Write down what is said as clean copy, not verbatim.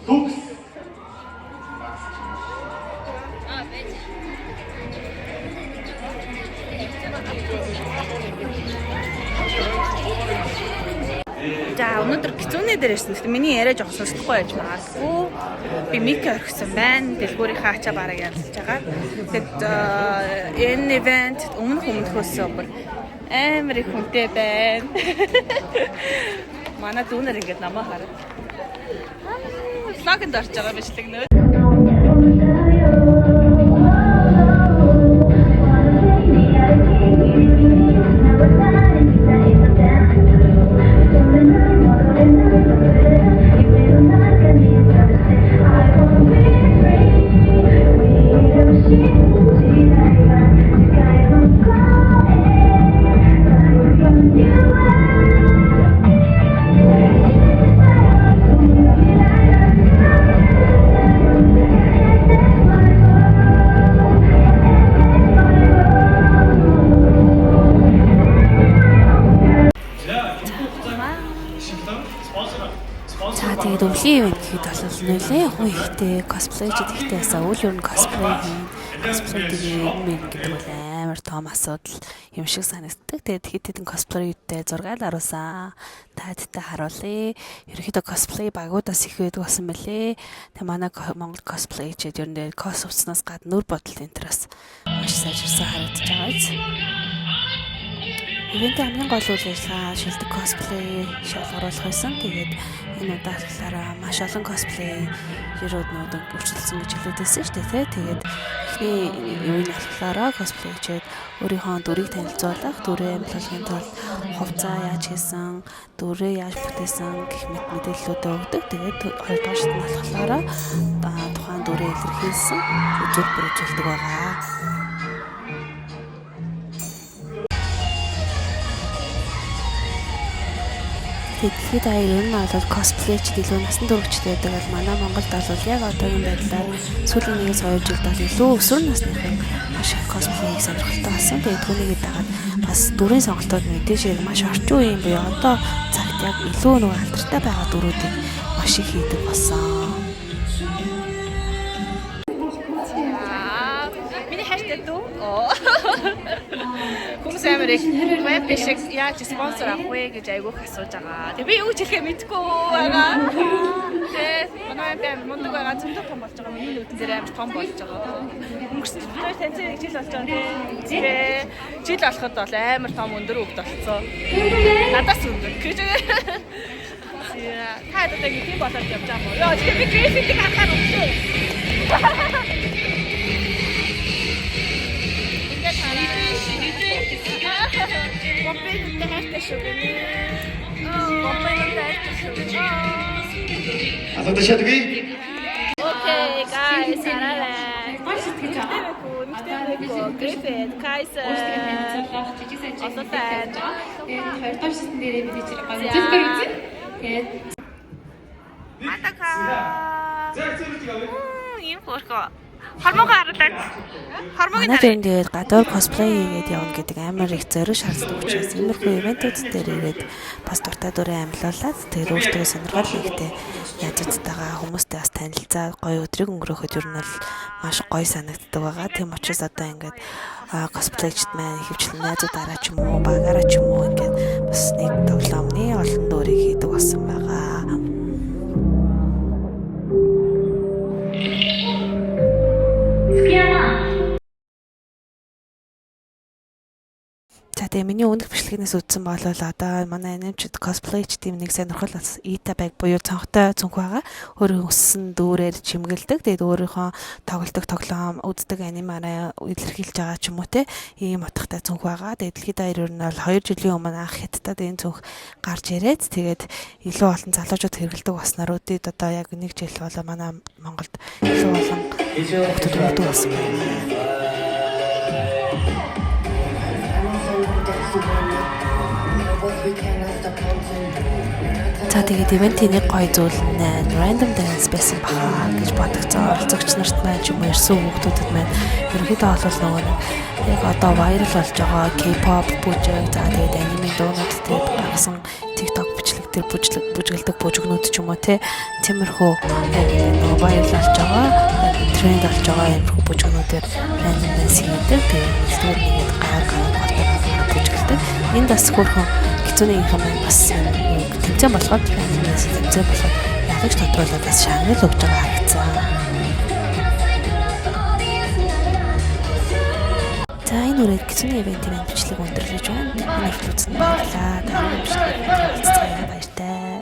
За өнөөдөр бицүүний дээр ирсэн. Гэхдээ миний яриа жоох сонсохгүй байж магадгүй. Би мик орхисон байна. Дэлгүүрийнхээ ачаа бараг ялж байгаа. Тэгэд энэ ивент өмнөхөөс бүр амар их хүнтэй байна. Манай дүүнер ингээд намаа хараад. Флаганд орж байгаа бичлэг нөө. Тэгээд өвлийн ивент гэхэд бол нэлээ хүн ихтэй косплейчд ихтэй асаа үл өөр нь косплей хийн. Косплей гэдэг гэдэг бол амар том асуудал юм шиг санагддаг. Тэгээд хэд хэдэн косплейтэй зураг аруулсан. Таадтай харуулъя. Ерөнхийдөө косплей багуудаас их байдаг болсон мөлий. Тэгээд манай Монгол косплейчд ер нь кос уцснаас гадна нүр бодол энтерс маш сайжирсан харагдаж байгаа биз. Ивэнтийн хамгийн гол үйл ажиллагаа шилдэг косплей шалгаруулах байсан. Тэгээд энэ удаачлаараа маш олон косплей ерөөднүүд өрчлөлсөн гэж хэлээдсэн шүү дээ. Тэгээд эхний үеийн алхлаараа косплейчд өөрийнхөө дүрийг танилцуулах, дүрээ амжилтын тулд хувцас яаж хийсэн, дүрээ яаж бүтээсэн гэх мэт мэдээллүүдээ өгдөг. Тэгээд хоёрдугаар шатны алхлаараа тухайн дүрээ илэрхийлсэн үзүүр бүрэлдэхүүн байгаа. Дэлхийд аяар нь бол косплейч илүү насан туршид байдаг бол манай Монголд бол яг одоогийн байдлаар сүүлийн 1-2 жилд бол илүү өсвөр насныхан маш их косплейг сонирхолтой болсон. Тэгээд түүнийгээ дагаад бас дүрийн сонголтууд мэдээж яг маш орчин үеийн буюу одоо цагт яг илүү нэг алдартай байгаа дүрүүдийг маш их хийдэг болсон. Миний хайртай дүү. Хүмүүс амар их веб шиг яаж спонсор авах вэ гэж айгүйх асууж байгаа. Тэгээ би юу ч хэлэхээ мэдэхгүй байгаа. Тэгээ манай банд мундаг байгаа зөндөө том болж байгаа. Миний нүдэн дээр амар том болж байгаа. Өнгөрсөн танцын жил болж байгаа тийм. Жил болоход бол амар том өндөр өгд болсон. Надаас өндөр гэж. Та одоо тийм болоод явж байгаа юм уу? Яа, тэгээ би графикийг харахаар өгчээ. Бомбейд таартай шүү гэнэ. Бомбейд таартай шүү гэнэ. Асууж чадгүй. Окей, guys, арай. Маш их гэж байгаа. Гриффит, Кайсер. Осотай. Тэгээд хоёрдугаар шатны дээрээ бид ичээр гоё зэлбэр үзье. Тэгээд Матака. Ийм хөрхөө. Хормог харуулаад. Хормог Манай төрөнд тэгээд гадуур косплей хийгээд явна гэдэг амар их зориг шаарддаг учраас иймэрхүү ивентүүд дээр ирээд бас дуртай дүрээ амьлуулад тэгээд өөртөө сонирхол хийхдээ яаж үзтайгаа хүмүүстэй бас танилцаа гоё өдрийг өнгөрөөхөд ер нь бол маш гоё санагддаг байгаа. Тийм учраас одоо ингээд косплейчд маань хөвчлэн найзуудаараа ч юм уу багаараа ч юм уу ингээд бас нэг тоглоомны олон дүрийг хийдэг болсон байгаа. За тэгээ миний өмнөх бичлэгнээс үзсэн бол одоо манай анимчид косплейч тийм нэг сонирхол бас Ита баг буюу цонхтой цүнх байгаа. Өөрийн өссөн дүүрээр чимгэлдэг. Тэгээд өөрийнхөө тоглодог тоглоом үздэг анимаараа илэрхийлж байгаа ч юм уу те. Ийм утгатай цүнх байгаа. Тэгээд дэлхийд аяар нь бол 2 жилийн өмнө анх хятадд энэ цүнх гарч ирээд тэгээд илүү олон залуучууд хэрэглэдэг болсноор үдээд одоо яг 1 жил болоо манай Монголд илүү олон хүмүүс өгдөг болсон байна. За тэгээд ивентийн нэг гоё зүйл нь random dance байсан бахаа гэж бодогцоо. Оролцогч нарт маань ч юм уу ирсэн хүмүүсд маань ерөнхийдөө бол нөгөө яг одоо viral болж байгаа K-pop бүжиг за тэгээд аниме дуунууд тэгээд гаргасан TikTok бичлэг дээр бүжгэлдэг бүжгнүүд ч юм уу тиймэрхүү нөгөө баярлалж байгаа тренд болж байгаа иймэрхүү бүжгнүүдээр random dance хийдэг. Тэгээд нэгдүгээр нэгэд гар бүжгэлдэг. Энд бас хөрхөн хэцүүнийхээ маань бас тэмцээн болгоод random dance тэмцээн болгоод ягч тодруулаад бас шагнал өгж байгаа харагдсан. За энэ үрээд гизний ивентийн бичлэг өндөрлөж байна. Хүмүүст үзсэн баярлалаа. Дараагийн бичлэгээр уулзцаая баяртай.